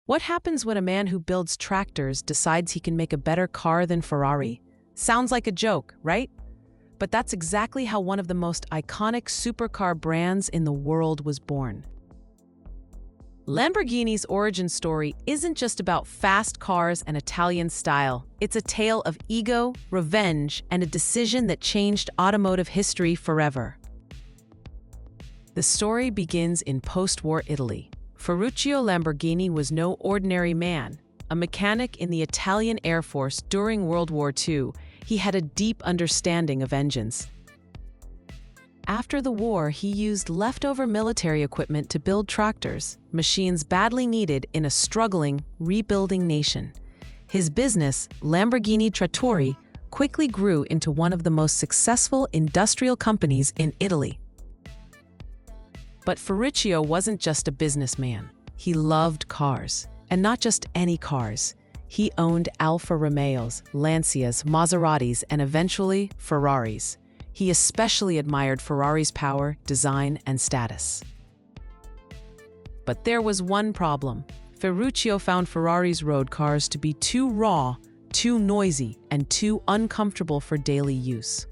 What happens when a man who builds tractors decides he can make a better car than Ferrari? Sounds like a joke, right? But that's exactly how one of the most iconic supercar brands in the world was born. Lamborghini's origin story isn't just about fast cars and Italian style. It's a tale of ego, revenge, and a decision that changed automotive history forever. The story begins in post-war Italy. Ferruccio Lamborghini was no ordinary man. A mechanic in the Italian Air Force during World War II, he had a deep understanding of engines. After the war, he used leftover military equipment to build tractors, machines badly needed in a struggling, rebuilding nation. His business, Lamborghini Trattori, quickly grew into one of the most successful industrial companies in Italy. But Ferruccio wasn't just a businessman. He loved cars, and not just any cars. He owned Alfa Romeos, Lancias, Maseratis, and eventually Ferraris. He especially admired Ferrari's power, design, and status. But there was one problem. Ferruccio found Ferrari's road cars to be too raw, too noisy, and too uncomfortable for daily use.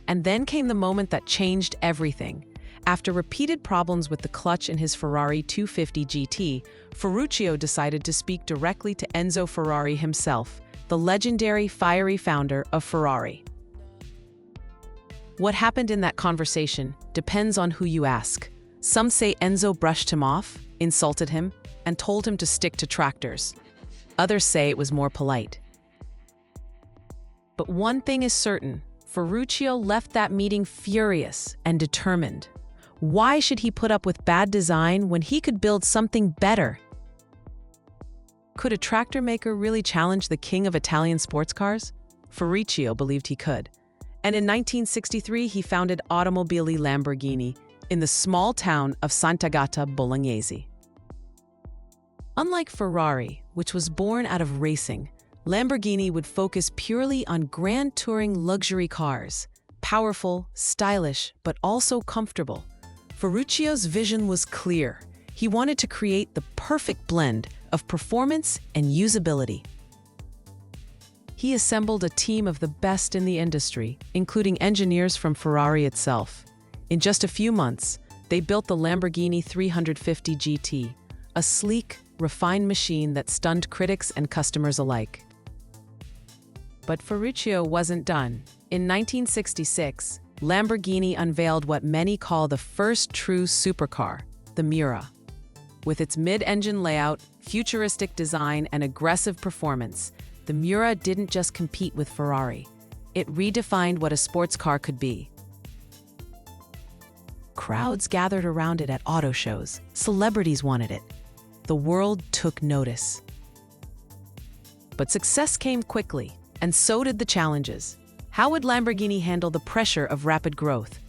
And then came the moment that changed everything. After repeated problems with the clutch in his Ferrari 250 GT, Ferruccio decided to speak directly to Enzo Ferrari himself, the legendary fiery founder of Ferrari. What happened in that conversation depends on who you ask. Some say Enzo brushed him off, insulted him, and told him to stick to tractors. Others say it was more polite. But one thing is certain, Ferruccio left that meeting furious and determined. Why should he put up with bad design when he could build something better? Could a tractor maker really challenge the king of Italian sports cars? Ferruccio believed he could. And in 1963, he founded Automobili Lamborghini in the small town of Sant'Agata Bolognese. Unlike Ferrari, which was born out of racing, Lamborghini would focus purely on grand touring luxury cars, powerful, stylish, but also comfortable. Ferruccio's vision was clear. He wanted to create the perfect blend of performance and usability. He assembled a team of the best in the industry, including engineers from Ferrari itself. In just a few months, they built the Lamborghini 350 GT, a sleek, refined machine that stunned critics and customers alike. But Ferruccio wasn't done. In 1966, Lamborghini unveiled what many call the first true supercar, the Miura. With its mid-engine layout, futuristic design, and aggressive performance, the Miura didn't just compete with Ferrari. It redefined what a sports car could be. Crowds gathered around it at auto shows. Celebrities wanted it. The world took notice. But success came quickly, and so did the challenges. How would Lamborghini handle the pressure of rapid growth?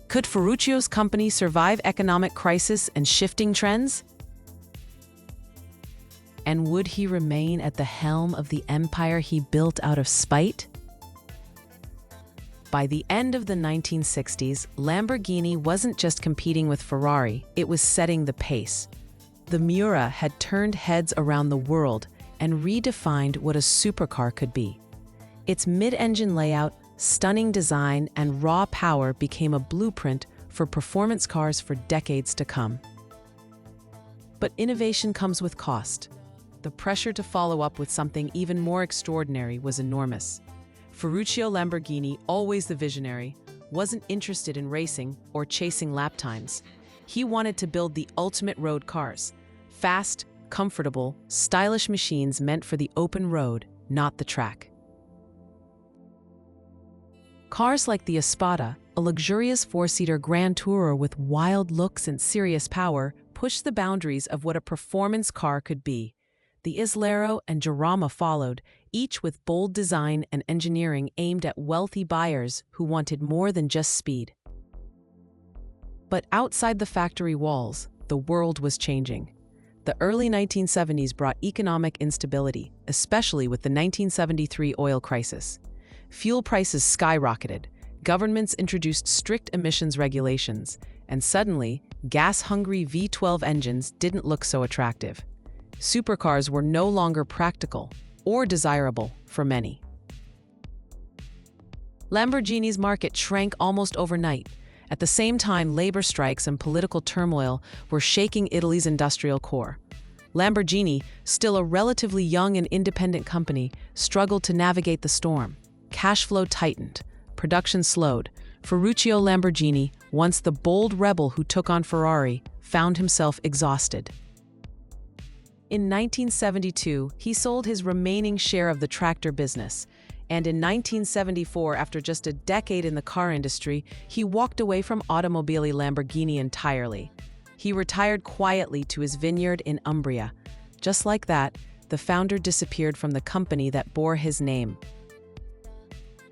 Could Ferruccio's company survive economic crisis and shifting trends? And would he remain at the helm of the empire he built out of spite? By the end of the 1960s, Lamborghini wasn't just competing with Ferrari, it was setting the pace. The Miura had turned heads around the world and redefined what a supercar could be. Its mid-engine layout, stunning design, and raw power became a blueprint for performance cars for decades to come. But innovation comes with cost. The pressure to follow up with something even more extraordinary was enormous. Ferruccio Lamborghini, always the visionary, wasn't interested in racing or chasing lap times. He wanted to build the ultimate road cars. Fast, comfortable, stylish machines meant for the open road, not the track. Cars like the Espada, a luxurious four-seater grand tourer with wild looks and serious power, pushed the boundaries of what a performance car could be. The Islero and Jarama followed, each with bold design and engineering aimed at wealthy buyers who wanted more than just speed. But outside the factory walls, the world was changing. The early 1970s brought economic instability, especially with the 1973 oil crisis. Fuel prices skyrocketed, governments introduced strict emissions regulations, and suddenly, gas-hungry V12 engines didn't look so attractive. Supercars were no longer practical or desirable for many. Lamborghini's market shrank almost overnight. At the same time, labor strikes and political turmoil were shaking Italy's industrial core. Lamborghini, still a relatively young and independent company, struggled to navigate the storm. Cash flow tightened. Production slowed. Ferruccio Lamborghini, once the bold rebel who took on Ferrari, found himself exhausted. In 1972, he sold his remaining share of the tractor business. And in 1974, after just a decade in the car industry, he walked away from Automobile Lamborghini entirely. He retired quietly to his vineyard in Umbria. Just like that, the founder disappeared from the company that bore his name.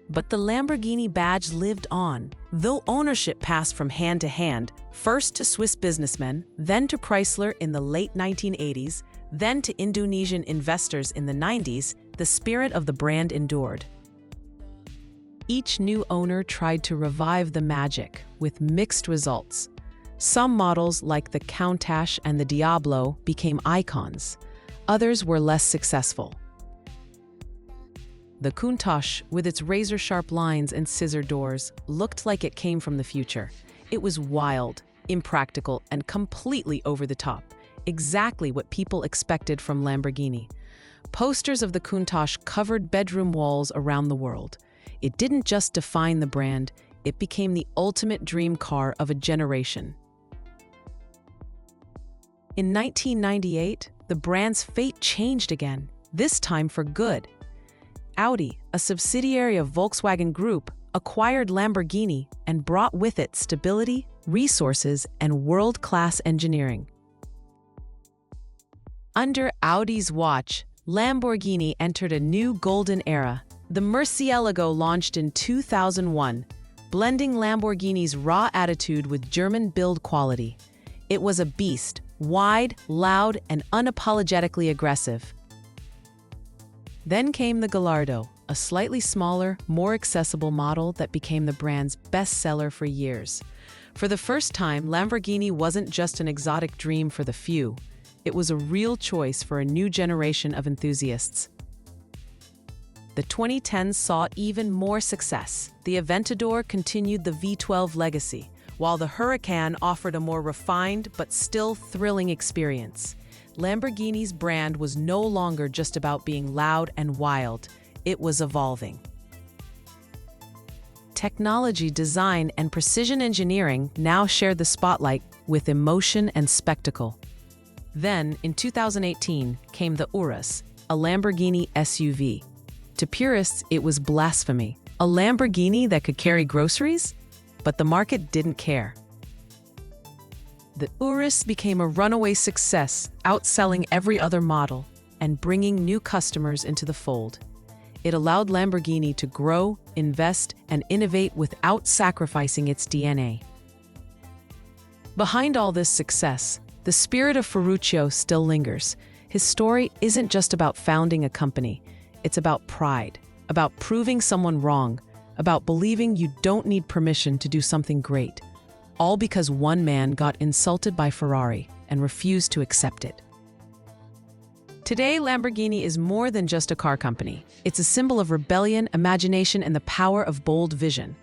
But the Lamborghini badge lived on. Though ownership passed from hand to hand, first to Swiss businessmen, then to Chrysler in the late 1980s, then to Indonesian investors in the 90s, the spirit of the brand endured. Each new owner tried to revive the magic, with mixed results. Some models, like the Countach and the Diablo, became icons. Others were less successful. The Countach, with its razor-sharp lines and scissor doors, looked like it came from the future. It was wild, impractical, and completely over the top. Exactly what people expected from Lamborghini. Posters of the Countach covered bedroom walls around the world. It didn't just define the brand, it became the ultimate dream car of a generation. In 1998, the brand's fate changed again, this time for good. Audi, a subsidiary of Volkswagen Group, acquired Lamborghini and brought with it stability, resources, and world-class engineering. Under Audi's watch, Lamborghini entered a new golden era. The Murcielago launched in 2001, blending Lamborghini's raw attitude with German build quality. It was a beast, wide, loud, and unapologetically aggressive. Then came the Gallardo, a slightly smaller, more accessible model that became the brand's bestseller for years. For the first time, Lamborghini wasn't just an exotic dream for the few. It was a real choice for a new generation of enthusiasts. The 2010s saw even more success. The Aventador continued the V12 legacy, while the Huracan offered a more refined but still thrilling experience. Lamborghini's brand was no longer just about being loud and wild. It was evolving. Technology, design, and precision engineering now shared the spotlight with emotion and spectacle. Then, in 2018, came the Urus, a Lamborghini SUV. To purists, it was blasphemy. A Lamborghini that could carry groceries? But the market didn't care. The Urus became a runaway success, outselling every other model and bringing new customers into the fold. It allowed Lamborghini to grow, invest, and innovate without sacrificing its DNA. Behind all this success, the spirit of Ferruccio still lingers. His story isn't just about founding a company. It's about pride, about proving someone wrong, about believing you don't need permission to do something great, all because one man got insulted by Ferrari and refused to accept it. Today, Lamborghini is more than just a car company. It's a symbol of rebellion, imagination, and the power of bold vision.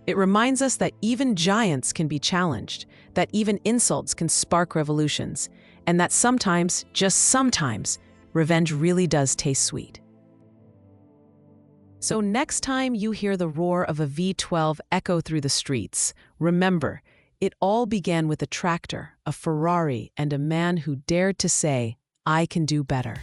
It reminds us that even giants can be challenged, that even insults can spark revolutions, and that sometimes, just sometimes, revenge really does taste sweet. So next time you hear the roar of a V12 echo through the streets, remember, it all began with a tractor, a Ferrari, and a man who dared to say, "I can do better."